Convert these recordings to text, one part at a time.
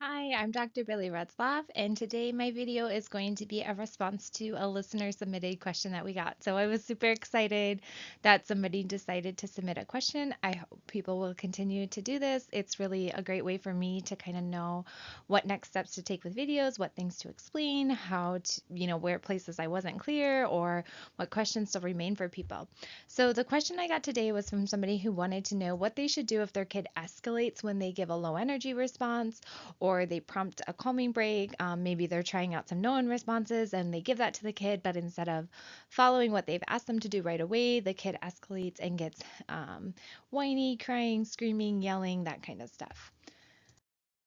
Hi, I'm Dr. Billy Retzlaff, and today my video is going to be a response to a listener submitted question that we got. So I was super excited that somebody decided to submit a question. I hope people will continue to do this. It's really a great way for me to kind of know what next steps to take with videos, what things to explain, how to, where places I wasn't clear, or what questions still remain for people. So the question I got today was from somebody who wanted to know what they should do if their kid escalates when they give a low energy response or they prompt a calming break. Maybe they're trying out some known responses and they give that to the kid, but instead of following what they've asked them to do right away, the kid escalates and gets whiny, crying, screaming, yelling, that kind of stuff.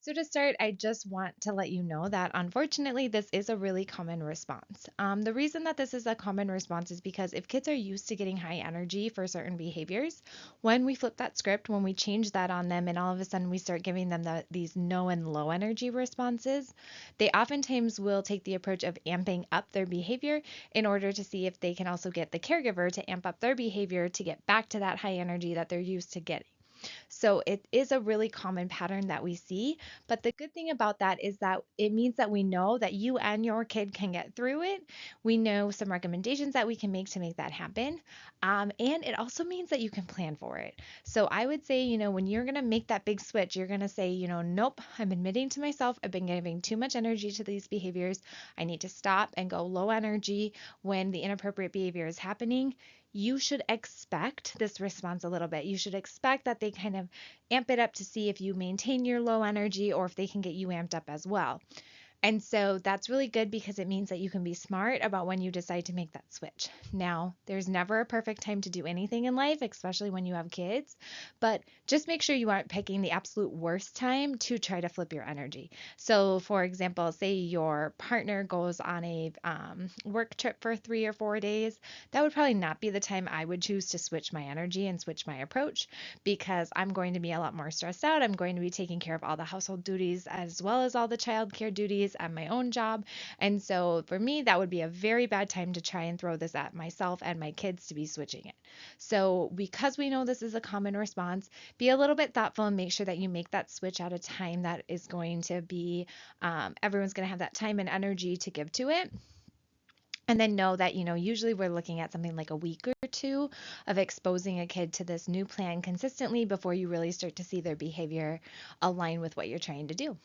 So, to start, I just want to let you know that unfortunately, this is a really common response. The reason that this is a common response is because if kids are used to getting high energy for certain behaviors, when we flip that script, when we change that on them, and all of a sudden we start giving them these no and low energy responses, they oftentimes will take the approach of amping up their behavior in order to see if they can also get the caregiver to amp up their behavior to get back to that high energy that they're used to getting. So it is a really common pattern that we see. But the good thing about that is that it means that we know that you and your kid can get through it. We know some recommendations that we can make to make that happen. And it also means that you can plan for it. So I would say, when you're going to make that big switch, you're going to say, nope, I'm admitting to myself, I've been giving too much energy to these behaviors. I need to stop and go low energy when the inappropriate behavior is happening. You should expect this response a little bit. You should expect that they kind of amp it up to see if you maintain your low energy or if they can get you amped up as well. And so that's really good because it means that you can be smart about when you decide to make that switch. Now, there's never a perfect time to do anything in life, especially when you have kids, but just make sure you aren't picking the absolute worst time to try to flip your energy. So, for example, say your partner goes on a work trip for 3 or 4 days, that would probably not be the time I would choose to switch my energy and switch my approach because I'm going to be a lot more stressed out. I'm going to be taking care of all the household duties as well as all the childcare duties at my own job. And so for me, that would be a very bad time to try and throw this at myself and my kids to be switching it. So because we know this is a common response, be a little bit thoughtful and make sure that you make that switch at a time that is going to be, everyone's going to have that time and energy to give to it. And then know that, usually we're looking at something like a week or two of exposing a kid to this new plan consistently before you really start to see their behavior align with what you're trying to do.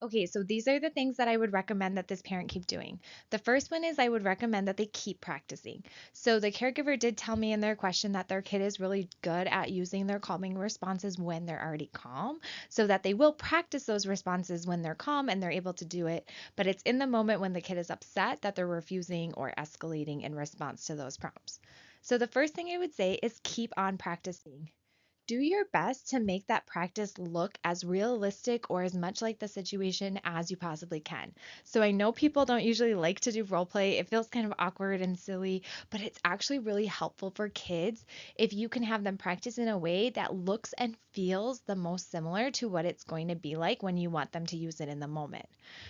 Okay, so these are the things that I would recommend that this parent keep doing. The first one is I would recommend that they keep practicing. So the caregiver did tell me in their question that their kid is really good at using their calming responses when they're already calm, so that they will practice those responses when they're calm and they're able to do it. But it's in the moment when the kid is upset that they're refusing or escalating in response to those prompts. So the first thing I would say is keep on practicing. Do your best to make that practice look as realistic or as much like the situation as you possibly can. So I know people don't usually like to do role play. It feels kind of awkward and silly, but it's actually really helpful for kids if you can have them practice in a way that looks and feels the most similar to what it's going to be like when you want them to use it in the moment.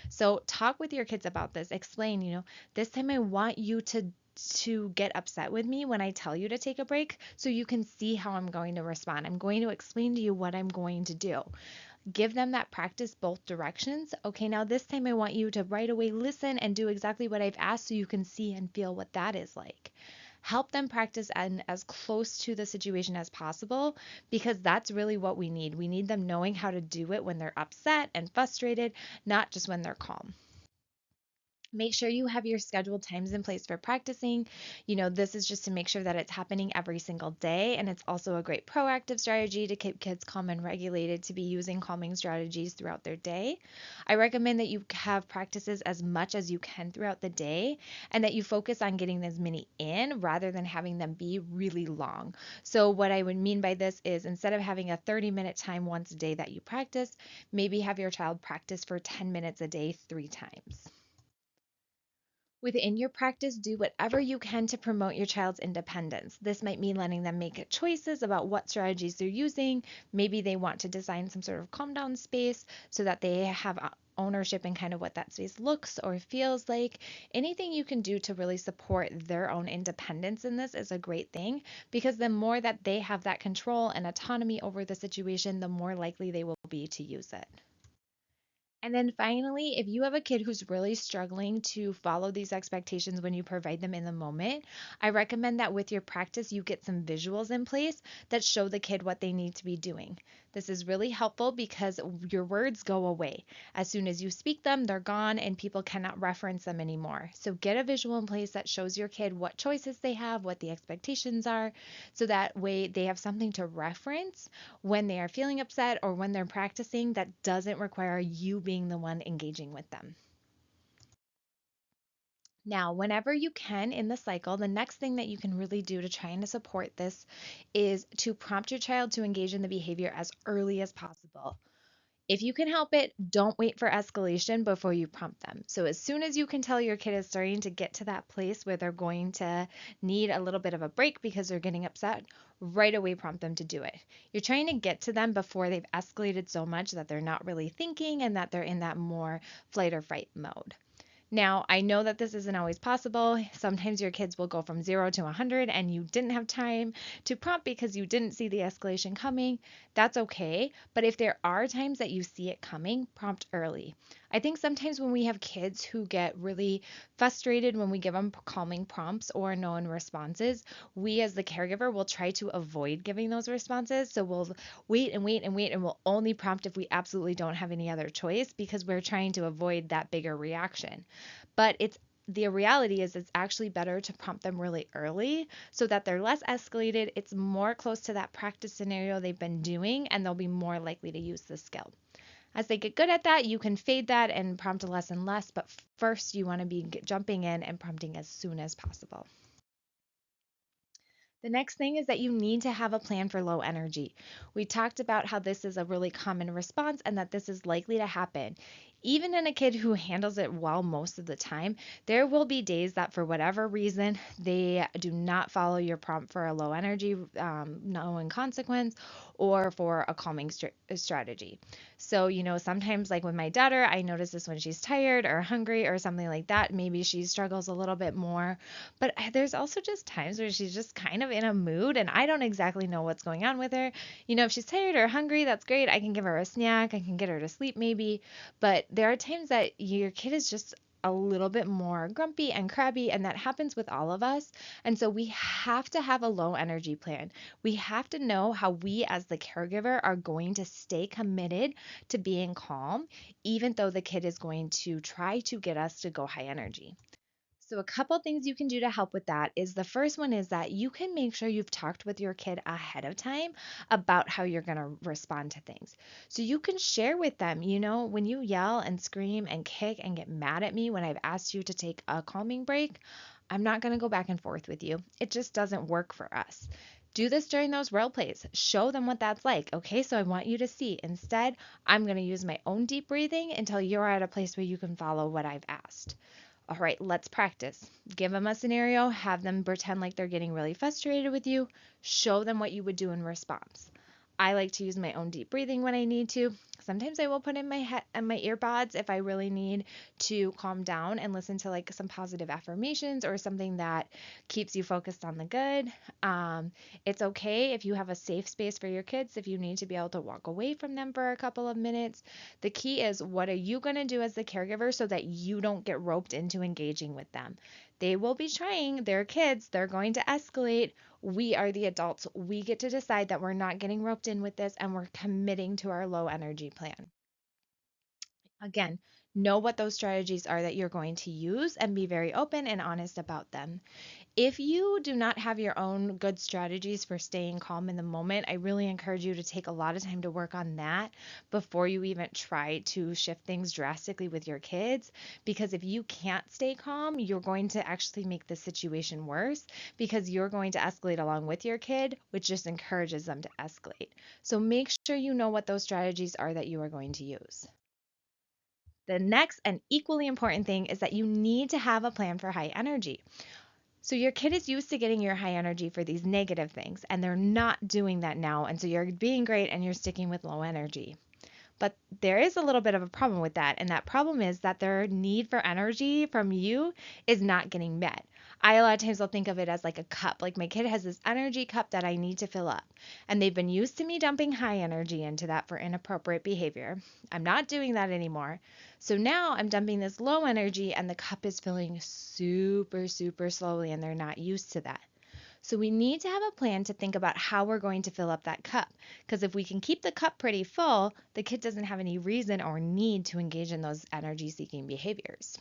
So talk with your kids about this. Explain, this time I want you to get upset with me when I tell you to take a break so you can see how I'm going to respond. I'm going to explain to you what I'm going to do. Give them that practice both directions. Okay, now this time I want you to right away listen and do exactly what I've asked so you can see and feel what that is like. Help them practice and as close to the situation as possible because that's really what we need. We need them knowing how to do it when they're upset and frustrated, not just when they're calm. Make sure you have your scheduled times in place for practicing. This is just to make sure that it's happening every single day. And it's also a great proactive strategy to keep kids calm and regulated to be using calming strategies throughout their day. I recommend that you have practices as much as you can throughout the day and that you focus on getting as many in rather than having them be really long. So, what I would mean by this is instead of having a 30-minute time once a day that you practice, maybe have your child practice for 10 minutes a day 3 times. Within your practice, do whatever you can to promote your child's independence. This might mean letting them make choices about what strategies they're using. Maybe they want to design some sort of calm down space so that they have ownership in kind of what that space looks or feels like. Anything you can do to really support their own independence in this is a great thing because the more that they have that control and autonomy over the situation, the more likely they will be to use it. And then finally, if you have a kid who's really struggling to follow these expectations when you provide them in the moment, I recommend that with your practice, you get some visuals in place that show the kid what they need to be doing. This is really helpful because your words go away. As soon as you speak them, they're gone and people cannot reference them anymore. So get a visual in place that shows your kid what choices they have, what the expectations are, so that way they have something to reference when they are feeling upset or when they're practicing that doesn't require you being the one engaging with them. Now, whenever you can in the cycle, the next thing that you can really do to try and to support this is to prompt your child to engage in the behavior as early as possible. If you can help it, don't wait for escalation before you prompt them. So, as soon as you can tell your kid is starting to get to that place where they're going to need a little bit of a break because they're getting upset, right away prompt them to do it. You're trying to get to them before they've escalated so much that they're not really thinking and that they're in that more flight or fight mode. Now, I know that this isn't always possible. Sometimes your kids will go from 0 to 100 and you didn't have time to prompt because you didn't see the escalation coming. That's okay. But if there are times that you see it coming, prompt early. I think sometimes when we have kids who get really frustrated when we give them calming prompts or no responses, we as the caregiver will try to avoid giving those responses. So we'll wait and wait and wait, and we'll only prompt if we absolutely don't have any other choice because we're trying to avoid that bigger reaction. But it's the reality is it's actually better to prompt them really early so that they're less escalated. It's more close to that practice scenario they've been doing, and they'll be more likely to use the skill. As they get good at that, you can fade that and prompt less and less, but first you want to be jumping in and prompting as soon as possible. The next thing is that you need to have a plan for low energy. We talked about how this is a really common response and that this is likely to happen. Even in a kid who handles it well most of the time, there will be days that for whatever reason they do not follow your prompt for a low energy, no in consequence, or for a calming strategy. So, sometimes like with my daughter, I notice this when she's tired or hungry or something like that. Maybe she struggles a little bit more, but there's also just times where she's just kind of in a mood and I don't exactly know what's going on with her. If she's tired or hungry, that's great. I can give her a snack. I can get her to sleep maybe. But there are times that your kid is just a little bit more grumpy and crabby, and that happens with all of us. And so we have to have a low energy plan. We have to know how we, as the caregiver, are going to stay committed to being calm, even though the kid is going to try to get us to go high energy. So, a couple things you can do to help with that is the first one is that you can make sure you've talked with your kid ahead of time about how you're going to respond to things. So, you can share with them, when you yell and scream and kick and get mad at me when I've asked you to take a calming break, I'm not going to go back and forth with you. It just doesn't work for us. Do this during those role plays. Show them what that's like. Okay, so I want you to see. Instead, I'm going to use my own deep breathing until you're at a place where you can follow what I've asked. All right, let's practice. Give them a scenario, have them pretend like they're getting really frustrated with you, show them what you would do in response. I like to use my own deep breathing when I need to. Sometimes I will put in my head and my earbuds if I really need to calm down and listen to like some positive affirmations or something that keeps you focused on the good. It's okay if you have a safe space for your kids, if you need to be able to walk away from them for a couple of minutes. The key is what are you going to do as the caregiver so that you don't get roped into engaging with them? They will be trying, they're kids, they're going to escalate. We are the adults. We get to decide that we're not getting roped in with this and we're committing to our low energy plan. Again, know what those strategies are that you're going to use and be very open and honest about them. If you do not have your own good strategies for staying calm in the moment, I really encourage you to take a lot of time to work on that before you even try to shift things drastically with your kids. Because if you can't stay calm, you're going to actually make the situation worse because you're going to escalate along with your kid, which just encourages them to escalate. So make sure you know what those strategies are that you are going to use. The next and equally important thing is that you need to have a plan for high energy. So your kid is used to getting your high energy for these negative things, and they're not doing that now. And so you're being great and you're sticking with low energy. But there is a little bit of a problem with that. And that problem is that their need for energy from you is not getting met. I a lot of times will think of it as like a cup. Like my kid has this energy cup that I need to fill up. And they've been used to me dumping high energy into that for inappropriate behavior. I'm not doing that anymore. So now I'm dumping this low energy and the cup is filling super, super slowly and they're not used to that. So we need to have a plan to think about how we're going to fill up that cup. Because if we can keep the cup pretty full, the kid doesn't have any reason or need to engage in those energy seeking behaviors.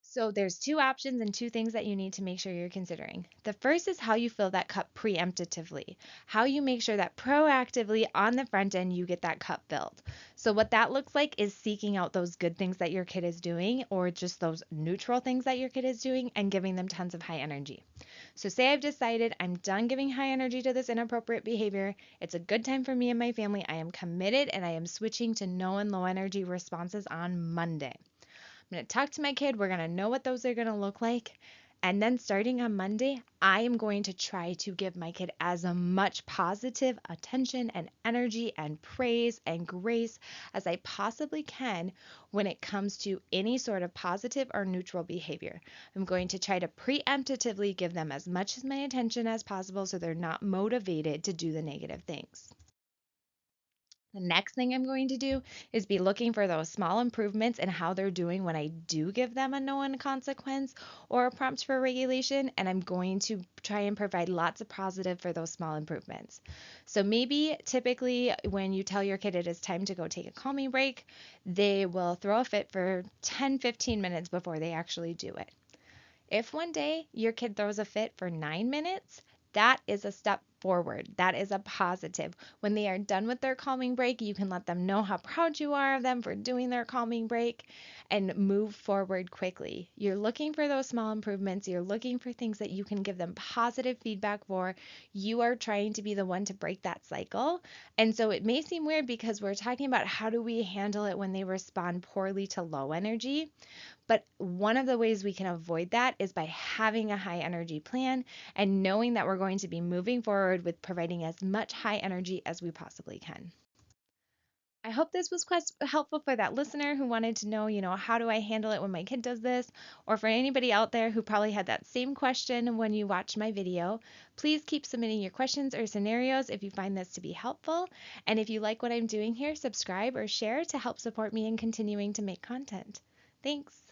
So there's two options and two things that you need to make sure you're considering. The first is how you fill that cup preemptively, how you make sure that proactively on the front end you get that cup filled. So what that looks like is seeking out those good things that your kid is doing or just those neutral things that your kid is doing and giving them tons of high energy. So say I've decided I'm done giving high energy to this inappropriate behavior. It's a good time for me and my family. I am committed and I am switching to no and low energy responses on Monday. I'm going to talk to my kid. We're going to know what those are going to look like. And then starting on Monday, I am going to try to give my kid as much positive attention and energy and praise and grace as I possibly can when it comes to any sort of positive or neutral behavior. I'm going to try to preemptively give them as much of my attention as possible so they're not motivated to do the negative things. The next thing I'm going to do is be looking for those small improvements in how they're doing when I do give them a known consequence or a prompt for regulation, and I'm going to try and provide lots of positive for those small improvements. So maybe typically when you tell your kid it is time to go take a calming break, they will throw a fit for 10-15 minutes before they actually do it. If one day your kid throws a fit for 9 minutes, that is a step forward. That is a positive. When they are done with their calming break, you can let them know how proud you are of them for doing their calming break and move forward quickly. You're looking for those small improvements. You're looking for things that you can give them positive feedback for. You are trying to be the one to break that cycle. And so it may seem weird because we're talking about how do we handle it when they respond poorly to low energy. But one of the ways we can avoid that is by having a high energy plan and knowing that we're going to be moving forward with providing as much high energy as we possibly can. I hope this was helpful for that listener who wanted to know, how do I handle it when my kid does this? Or for anybody out there who probably had that same question when you watched my video. Please keep submitting your questions or scenarios if you find this to be helpful. And if you like what I'm doing here, subscribe or share to help support me in continuing to make content. Thanks.